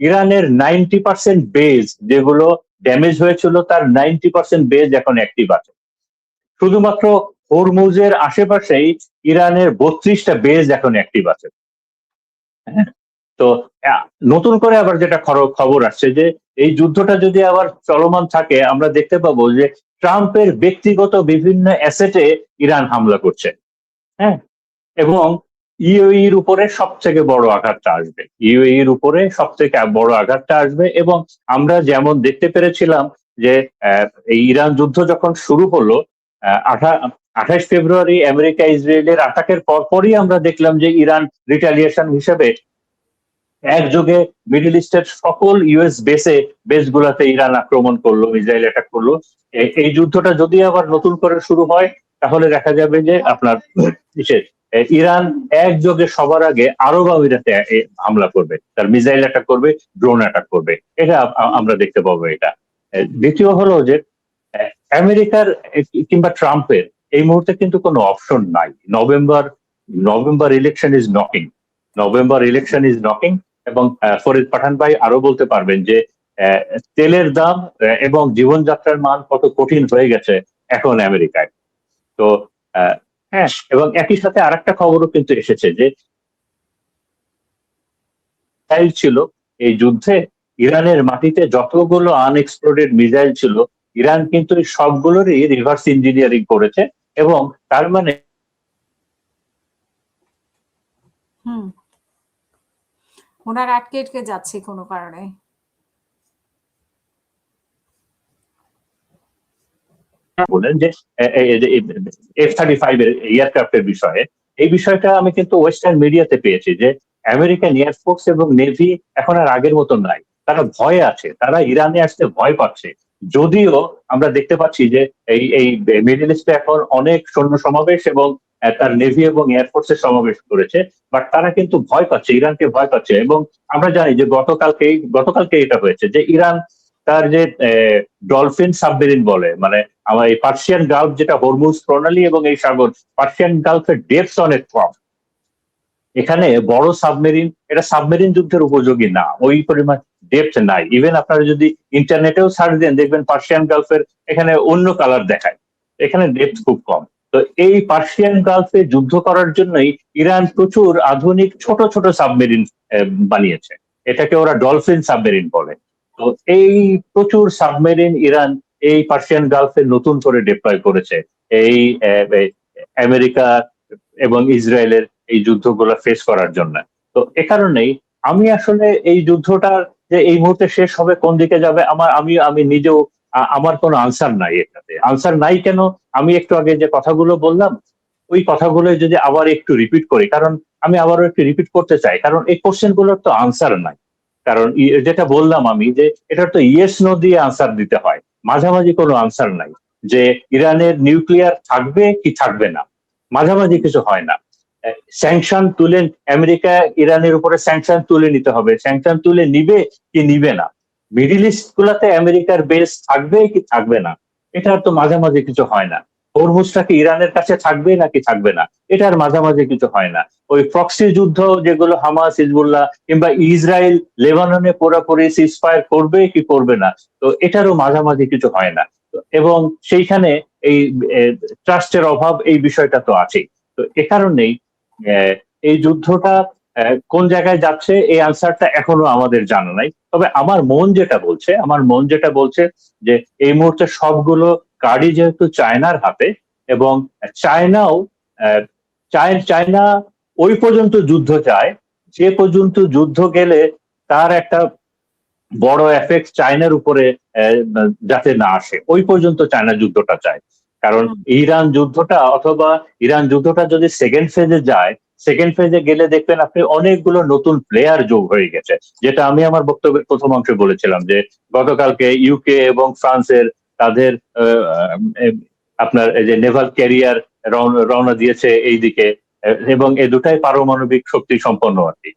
ইরানের 90% বেজ যেগুলো ড্যামেজ হয়েছিল তার 90% বেজ এখন অ্যাক্টিভ আছে। শুধুমাত্র হরমুজের আশেপাশেই ইরানের 32টা বেজ এখন অ্যাক্টিভ আছে। হ্যাঁ, তো নতুন করে আবার যেটা খবর আসছে যে এই যুদ্ধটা যদি আবার চলমান থাকে, আমরা দেখতে পাবো যে ট্রাম্পের ব্যক্তিগত বিভিন্ন অ্যাসেটে ইরান হামলা করছে। হ্যাঁ, এবং ইউএইর উপরে সব থেকে বড় আঘাতটা আসবে, ইউএইর উপরে সব থেকে বড় আঘাতটা আসবে। এবং আমরা যেমন দেখতে পেরেছিলাম যে এই ইরান যুদ্ধ যখন শুরু হলো, 28 ফেব্রুয়ারি আমেরিকা ইসরায়েলের আটাকের পরপরই আমরা দেখলাম যে ইরান রিটালিয়েশন হিসেবে একযোগে মিডল ইস্টের সকল ইউএস বেস গুলাতে ইরান আক্রমণ করলো, ইসরায়েল অ্যাটাক করলো। এই যুদ্ধটা যদি আবার নতুন করে শুরু হয়, তাহলে দেখা যাবে যে আপনার ইরান একযোগে সবার আগে আরব আমিরাতে হামলা করবে, তার মিসাইল অ্যাটাক করবে, ড্রোন অ্যাটাক করবে। এটা আমরা দেখতে পাবো। এটা দ্বিতীয় হলো যে আমেরিকার কিংবা ট্রাম্পের এই মুহূর্তে কিন্তু কোনো অপশন নাই। November election is knocking, November election is knocking. এবং ফরিদ পাঠান ভাই আরো বলতে পারবেন যে তেলের দাম এবং জীবনযাত্রার মান কত কঠিন হয়ে গেছে এখন আমেরিকায়। তো হ্যাঁ, এবং একই সাথে আরেকটা খবরও কিন্তু এসেছে যে ছিল এই যুদ্ধে ইরানের মাটিতে যতগুলো আনএক্সপ্লোডেড মিসাইল ছিল, ইরান কিন্তু সবগুলোরই রিভার্স ইঞ্জিনিয়ারিং করেছে। এবং তার মানে ওনার আটকে আটকে যাচ্ছে কোনো কারণে। বলেন যে F-35 এর এয়ারক্রাফটের বিষয়ে, এই বিষয়টা আমি কিন্তু ওয়েস্টার্ন মিডিয়াতে পেয়েছি যে আমেরিকান এয়ারফোর্স এবং নেভি এখন আর আগের মতো নাই, তারা ভয়ে আছে, তারা ইরানে আসতে ভয় পাচ্ছে। যদিও আমরা দেখতে পাচ্ছি যে এই মিডল ইস্টে এখন অনেক সৈন্য সমাবেশ এবং তার নেভি এবং এয়ারফোর্সের সমাবেশ করেছে, বাট তারা কিন্তু ভয় পাচ্ছে, ইরানকে ভয় পাচ্ছে। এবং আমরা জানি যে গতকালকে এটা হয়েছে যে ইরান তার যে ডলফিন সাবমেরিন বলে, মানে আমার এই পার্সিয়ান গালফ যেটা হরমুজ প্রণালী এবং এই সাগর, পার্সিয়ান গালফের ডেপথ অনেক কম, এখানে বড় সাবমেরিন, এটা সাবমেরিন যুদ্ধের উপযোগী না, ওই পরিমাণ ডেপথ নাই। ইভেন আপনারা যদি ইন্টারনেটেও সার্চ দেন দেখবেন পার্সিয়ান গালফের এখানে অন্য কালার দেখায়, এখানে ডেপথ খুব কম। তো এই পার্সিয়ান গালফে যুদ্ধ করার জন্যই ইরান প্রচুর আধুনিক ছোট ছোট সাবমেরিন বানিয়েছে, এটাকে ওরা ডলফিন সাবমেরিন বলে। তো এই প্রচুর সাবমেরিন ইরান এই পার্সিয়ান গালফে নতুন করে ডিপ্লয় করেছে এই আমেরিকা এবং ইসরায়েলের এই যুদ্ধগুলো ফেস করার জন্য। তো এ কারণেই আমি আসলে এই যুদ্ধটা যে এই মুহূর্তে শেষ হবে, কোন দিকে যাবে, আমি নিজেও আমার কোনো আনসার নাই। এটাতে আনসার নাই কেন, আমি একটু আগে যে কথাগুলো বললাম ওই কথাগুলো যদি আবার একটু রিপিট করি, কারণ আমি আবারও একটু রিপিট করতে চাই, কারণ এই কোশ্চেন গুলোর তো আনসার নাই। কারণ যেটা বললাম আমি যে এটা তো ইয়েস নো দিয়ে আনসার দিতে হয়, মাঝামাঝি কোনো আনসার নাই যে ইরানের নিউক্লিয়ার থাকবে কি থাকবে না, মাঝামাঝি কিছু হয় না। স্যাংশন তুলে আমেরিকা ইরানের উপরে স্যাংশন তুলে নিতে হবে, স্যাংশন তুলে নিবে কি নিবে না, মিডিল ইস্ট গুলাতে আমেরিকার বেস থাকবে কি থাকবে না, এটার তো মাঝামাঝি কিছু হয় না। হরমুজটা কি ইরানের কাছে থাকবে নাকি থাকবে না, এটার মাঝামাঝি কিছু হয় না। ওই প্রক্সি যুদ্ধ যেগুলো হামাস, হিজবুল্লাহ কিংবা ইসরায়েল লেবাননে পুরোপুরি সিজফায়ার করবে কি করবে না, তো এটারও মাঝামাঝি কিছু হয় না। এবং সেইখানে এই ট্রাস্টের অভাব, এই বিষয়টা তো আছেই। তো এ কারণেই এই যুদ্ধটা কোন জায়গায় যাচ্ছে এই আনসারটা এখনো আমাদের জানা নাই। তবে আমার মন যেটা বলছে যে এই মুহূর্তে সবগুলো কার্ডই যেহেতু চায়নার হাতে, এবং চায়নাও চায়না ওই পর্যন্ত যুদ্ধ চায় যে পর্যন্ত যুদ্ধ গেলে তার একটা বড় এফেক্ট চায়নার উপরে যাতে না আসে, ওই পর্যন্ত চায়না যুদ্ধটা চায়। কারণ ইরান যুদ্ধটা যদি সেকেন্ড ফেজে যায়, সেকেন্ড ফেজে গেলে দেখবেন আপনি অনেকগুলো নতুন প্লেয়ার যোগ হয়ে গেছে, যেটা আমি আমার বক্তব্যের প্রথম অংশে বলেছিলাম যে গতকালকে ইউকে এবং ফ্রান্সের তাদের আপনার এই যে নেভাল ক্যারিয়ার রওনা দিয়েছে এই দিকে, এবং এই দুটাই পারমাণবিক শক্তি সম্পন্ন আর কি,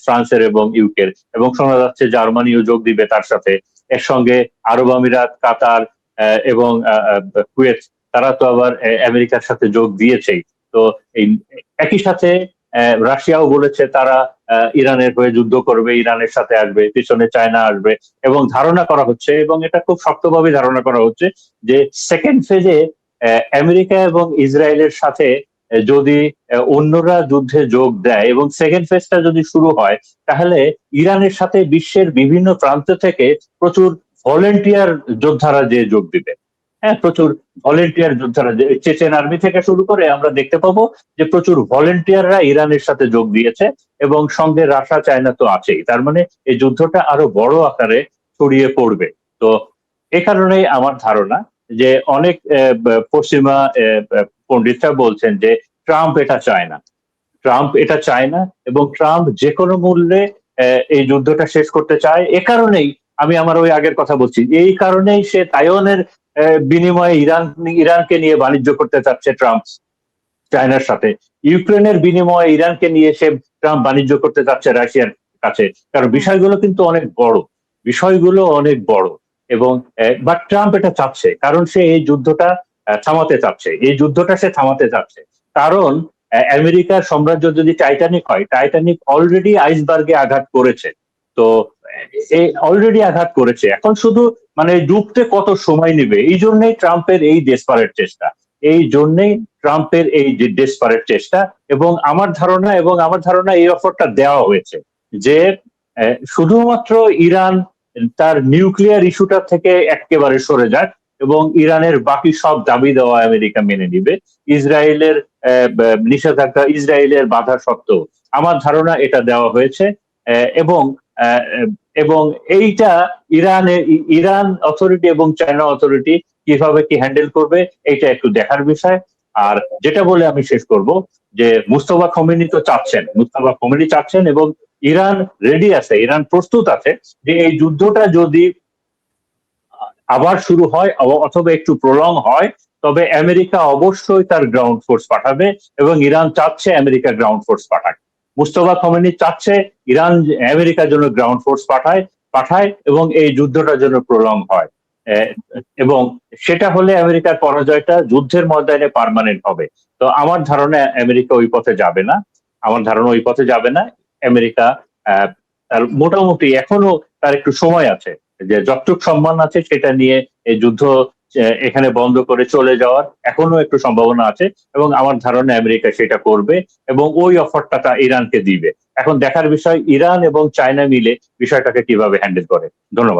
ফ্রান্সের এবং ইউকের, এবং শোনা যাচ্ছে জার্মানিও যোগ দিবে তার সাথে। এর সঙ্গে আরব আমিরাত, কাতার এবং কুয়েত, তারা তো আবার আমেরিকার সাথে যোগ দিয়েছেই। তো এই একই সাথে রাশিয়াও বলেছে তারা ইরানের হয়ে যুদ্ধ করবে, ইরানের সাথে আসবে, পিছনে চায়না আসবে, এবং ধারণা করা হচ্ছে, এবং এটা খুব শক্তভাবে ধারণা করা হচ্ছে যে সেকেন্ড ফেজে আমেরিকা এবং ইসরায়েলের সাথে যদি অন্যরা যুদ্ধে যোগ দেয় এবং সেকেন্ড ফেজটা যদি শুরু হয়, তাহলে ইরানের সাথে বিশ্বের বিভিন্ন প্রান্ত থেকে প্রচুর ভলেন্টিয়ার যোদ্ধারা যে যোগ দিবে। হ্যাঁ, প্রচুর ভলেন্টিয়ার যোদ্ধারা, চেচেন আর্মি থেকে শুরু করে আমরা দেখতে পাবো যে প্রচুর ভলেন্টিয়াররা ইরানের সাথে যোগ দিয়েছে, এবং সঙ্গে রাশিয়া চায়না তো আছেই। তার মানে এই যুদ্ধটা আরো বড় আকারে ছড়িয়ে পড়বে। তো এ কারণেই আমার ধারণা যে অনেক পশ্চিমা পণ্ডিতরা বলছেন যে ট্রাম্প এটা চায় না, ট্রাম্প এটা চায় না, এবং ট্রাম্প যে কোনো মূল্যে এই যুদ্ধটা শেষ করতে চায়। এ কারণেই আমি আমার ওই আগের কথা বলছি, এই কারণেই সে তাইওয়ানের বিনিময়ে ইরানকে নিয়ে বাণিজ্য করতে চাচ্ছে ট্রাম্প চায়নার সাথে, ইউক্রেনের বিনিময়ে ইরানকে নিয়ে সে ট্রাম্প বাণিজ্য করতে চাচ্ছে রাশিয়ার কাছে। কারণ বিষয়গুলো কিন্তু অনেক বড়, বিষয়গুলো অনেক বড়, এবং বাট ট্রাম্প এটা চাচ্ছে কারণ সে এই যুদ্ধটা থামাতে চাচ্ছে, এই যুদ্ধটা সে থামাতে চাচ্ছে। কারণ আমেরিকার সাম্রাজ্য যদি টাইটানিক হয়, টাইটানিক অলরেডি আইসবার্গে আঘাত করেছে। তো অলরেডি আঘাত করেছে, এখন শুধু মানে ডুবতে কত সময় নেবে, এই জন্যই ট্রাম্পের এই ডেসপারেট চেষ্টা, এই জন্যই ট্রাম্পের এই যে ডেসপারেট চেষ্টা। এবং আমার ধারণা এই অফারটা দেওয়া হয়েছে যে শুধুমাত্র ইরান তার নিউক্লিয়ার ইস্যুটা থেকে একেবারে সরে যাক, এবং ইরানের বাকি সব দাবি দেওয়া আমেরিকা মেনে নিবে, ইসরায়েলের নিষেধাজ্ঞা, ইসরায়েলের বাধা সত্ত্বেও। আমার ধারণা এটা দেওয়া হয়েছে, এবং এবং এইটা ইরান অথরিটি এবং চায়না অথরিটি কিভাবে কি হ্যান্ডেল করবে, এটা একটু দেখার বিষয়। আর যেটা বলে আমি শেষ করব যে মুস্তফা খমেনি তো চাচ্ছেন, মুস্তফা খমেনি চাচ্ছেন, এবং ইরান রেডি আছে, ইরান প্রস্তুত আছে যে এই যুদ্ধটা যদি আবার শুরু হয় অথবা একটু প্রলং হয়, তবে আমেরিকা অবশ্যই তার গ্রাউন্ড ফোর্স পাঠাবে, এবং ইরান চাচ্ছে আমেরিকা গ্রাউন্ড ফোর্স পাঠাক। মুস্তফা খমেনি চাচ্ছে ইরান আমেরিকার জন্য গ্রাউন্ড ফোর্স পাঠায় এবং এই যুদ্ধটা যেন প্রলং হয়। এবং সেটা হলে আমেরিকার পরাজয়টা যুদ্ধের ময়দানে পার্মানেন্ট হবে। তো আমার ধারণা আমেরিকা ওই পথে যাবে না, আমেরিকা তার মোটামুটি এখনো তার একটু সময় আছে, যে যতটুক সম্মান আছে সেটা নিয়ে এই যুদ্ধ এখানে বন্ধ করে চলে যাওয়ার এখনো একটু সম্ভাবনা আছে, এবং আমার ধারণা আমেরিকা সেটা করবে এবং ওই অফারটা ইরানকে দিবে। এখন দেখার বিষয় ইরান এবং চায়না মিলে বিষয়টাকে কিভাবে হ্যান্ডেল করে। ধন্যবাদ।